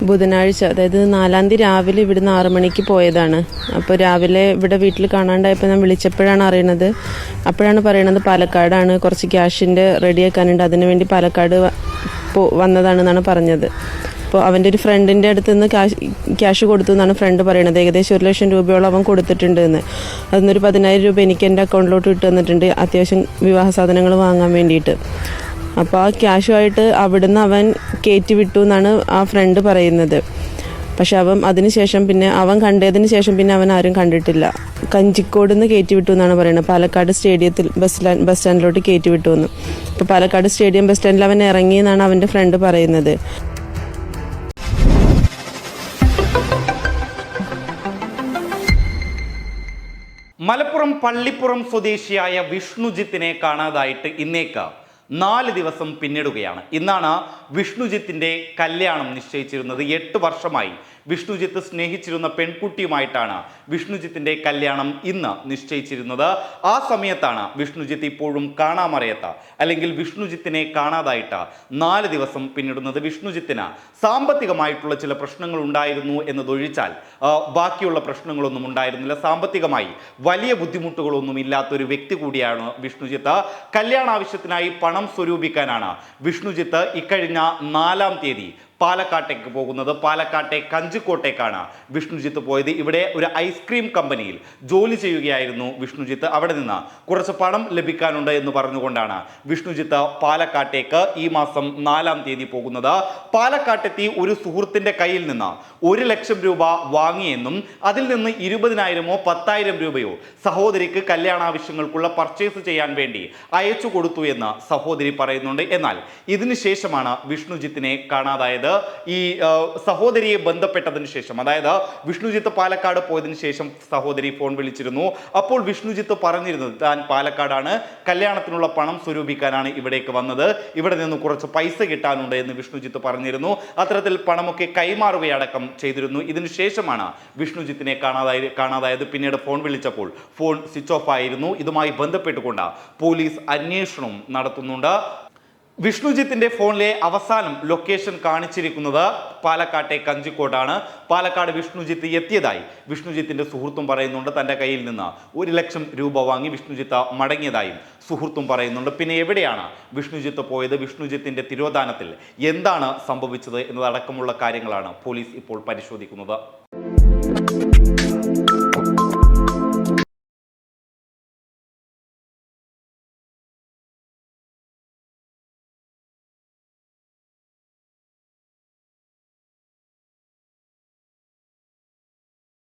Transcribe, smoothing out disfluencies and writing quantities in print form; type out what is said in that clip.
ബുധനാഴ്ച, അതായത് 4-ാം തീയതി രാവിലെ ഇവിടുന്ന് 6 മണിക്ക് പോയതാണ്. അപ്പോൾ രാവിലെ ഇവിടെ വീട്ടിൽ കാണാണ്ടായപ്പോൾ ഞാൻ വിളിച്ചപ്പോഴാണ് അറിയണത്. അപ്പോഴാണ് പറയണത് പാലക്കാടാണ്, കുറച്ച് ക്യാഷിൻ്റെ റെഡിയാക്കാനുണ്ട്, അതിനുവേണ്ടി പാലക്കാട് വന്നതാണെന്നാണ് പറഞ്ഞത്. അപ്പോൾ അവൻ്റെ ഒരു ഫ്രണ്ടിൻ്റെ അടുത്ത് നിന്ന് ക്യാഷ് കൊടുത്തു എന്നാണ് ഫ്രണ്ട് പറയണത്. ഏകദേശം 1 ലക്ഷം രൂപയോളം അവൻ കൊടുത്തിട്ടുണ്ട് എന്ന്. അതിനൊരു 10,000 രൂപ എനിക്ക് എൻ്റെ അക്കൗണ്ടിലോട്ട് ഇട്ട് തന്നിട്ടുണ്ട്, അത്യാവശ്യം വിവാഹ സാധനങ്ങൾ വാങ്ങാൻ വേണ്ടിയിട്ട്. അപ്പോൾ ആ ക്യാഷുമായിട്ട് അവിടുന്ന് അവൻ കയറ്റി വിട്ടു എന്നാണ് ആ ഫ്രണ്ട് പറയുന്നത്. പക്ഷെ അവൻ കണ്ടതിന് ശേഷം പിന്നെ അവൻ ആരും കണ്ടിട്ടില്ല. കഞ്ചിക്കോട് നിന്ന് കയറ്റി വിട്ടു എന്നാണ് പറയുന്നത്. പാലക്കാട് സ്റ്റേഡിയത്തിൽ ബസ് സ്റ്റാൻഡിലോട്ട് കയറ്റി വിട്ടു എന്ന്. അപ്പോൾ പാലക്കാട് സ്റ്റേഡിയം ബസ് സ്റ്റാൻഡിൽ അവൻ ഇറങ്ങി എന്നാണ് അവൻ്റെ ഫ്രണ്ട് പറയുന്നത്. മലപ്പുറം പള്ളിപ്പുറം സ്വദേശിയായ വിഷ്ണുജിത്തിനെ കാണാതായിട്ട് ഇന്നേക്ക് 4 ദിവസം പിന്നിടുകയാണ്. ഇന്നാണ് വിഷ്ണുജിത്തിന്റെ കല്യാണം നിശ്ചയിച്ചിരുന്നത്. 8 വർഷമായി വിഷ്ണുജിത്ത് സ്നേഹിച്ചിരുന്ന പെൺകുട്ടിയുമായിട്ടാണ് വിഷ്ണുജിത്തിന്റെ കല്യാണം ഇന്ന് നിശ്ചയിച്ചിരുന്നത്. ആ സമയത്താണ് വിഷ്ണുജിത്ത് ഇപ്പോഴും കാണാമറയത്ത്, അല്ലെങ്കിൽ വിഷ്ണുജിത്തിനെ കാണാതായിട്ട് 4 ദിവസം പിന്നിടുന്നത്. വിഷ്ണുജിത്തിന് സാമ്പത്തികമായിട്ടുള്ള ചില പ്രശ്നങ്ങൾ ഉണ്ടായിരുന്നു എന്നതൊഴിച്ചാൽ ബാക്കിയുള്ള പ്രശ്നങ്ങളൊന്നും ഉണ്ടായിരുന്നില്ല. സാമ്പത്തികമായി വലിയ ബുദ്ധിമുട്ടുകളൊന്നും ഇല്ലാത്തൊരു വ്യക്തി കൂടിയാണ് വിഷ്ണുജിത്ത്. കല്യാണാവശ്യത്തിനായി പണം സ്വരൂപിക്കാനാണ് വിഷ്ണുജിത്ത് ഇക്കഴിഞ്ഞ 4-ാം തീയതി പാലക്കാട്ടേക്ക് പോകുന്നത്. പാലക്കാട്ടെ കഞ്ചിക്കോട്ടേക്കാണ് വിഷ്ണുജിത്ത് പോയത്. ഇവിടെ ഒരു ഐസ്ക്രീം കമ്പനിയിൽ ജോലി ചെയ്യുകയായിരുന്നു വിഷ്ണുജിത്ത്. അവിടെ നിന്ന് കുറച്ച് പണം ലഭിക്കാനുണ്ട് എന്ന് പറഞ്ഞുകൊണ്ടാണ് വിഷ്ണുജിത്ത് പാലക്കാട്ടേക്ക് ഈ മാസം 4-ാം തീയതി പോകുന്നത്. പാലക്കാട്ടെത്തി ഒരു സുഹൃത്തിന്റെ കയ്യിൽ നിന്ന് 1 ലക്ഷം രൂപ വാങ്ങിയെന്നും അതിൽ നിന്ന് 20,000-ഓ 10,000 രൂപയോ സഹോദരിക്ക് കല്യാണാവശ്യങ്ങൾക്കുള്ള പർച്ചേസ് ചെയ്യാൻ വേണ്ടി അയച്ചു കൊടുത്തു എന്ന് സഹോദരി പറയുന്നുണ്ട്. എന്നാൽ ഇതിനുശേഷമാണ് വിഷ്ണുജിത്തിനെ കാണാതായത്. ഈ സഹോദരിയെ ബന്ധപ്പെട്ടതിന് ശേഷം, അതായത് വിഷ്ണുജിത്ത് പാലക്കാട് പോയതിനു ശേഷം സഹോദരി ഫോൺ വിളിച്ചിരുന്നു. അപ്പോൾ വിഷ്ണുജിത്ത് പറഞ്ഞിരുന്നത് താൻ പാലക്കാടാണ്, കല്യാണത്തിനുള്ള പണം സ്വരൂപിക്കാനാണ് ഇവിടേക്ക് വന്നത്, ഇവിടെ നിന്ന് കുറച്ച് പൈസ കിട്ടാനുണ്ട് എന്ന് വിഷ്ണുജിത്ത് പറഞ്ഞിരുന്നു. അത്തരത്തിൽ പണമൊക്കെ കൈമാറുകയടക്കം ചെയ്തിരുന്നു. ഇതിനുശേഷമാണ് വിഷ്ണുജിത്തിനെ കാണാതായത്. പിന്നീട് ഫോൺ വിളിച്ചപ്പോൾ ഫോൺ സ്വിച്ച് ഓഫ് ആയിരുന്നു. ഇതുമായി ബന്ധപ്പെട്ടുകൊണ്ട് പോലീസ് അന്വേഷണം നടത്തുന്നുണ്ട്. വിഷ്ണുജിത്തിന്റെ ഫോണിലെ അവസാനം ലൊക്കേഷൻ കാണിച്ചിരിക്കുന്നത് പാലക്കാട്ടെ കഞ്ചിക്കോട്ടാണ്. പാലക്കാട് വിഷ്ണുജിത്ത് എത്തിയതായി വിഷ്ണുജിത്തിന്റെ സുഹൃത്തും പറയുന്നുണ്ട്. തൻ്റെ കയ്യിൽ നിന്ന് 1 ലക്ഷം രൂപ വാങ്ങി വിഷ്ണുജിത്ത് മടങ്ങിയതായും സുഹൃത്തും പറയുന്നുണ്ട്. പിന്നെ എവിടെയാണ് വിഷ്ണുജിത്ത് പോയത്, വിഷ്ണുജിത്തിന്റെ തിരോധാനത്തിൽ എന്താണ് സംഭവിച്ചത് എന്നതടക്കമുള്ള കാര്യങ്ങളാണ് പോലീസ് ഇപ്പോൾ പരിശോധിക്കുന്നത്.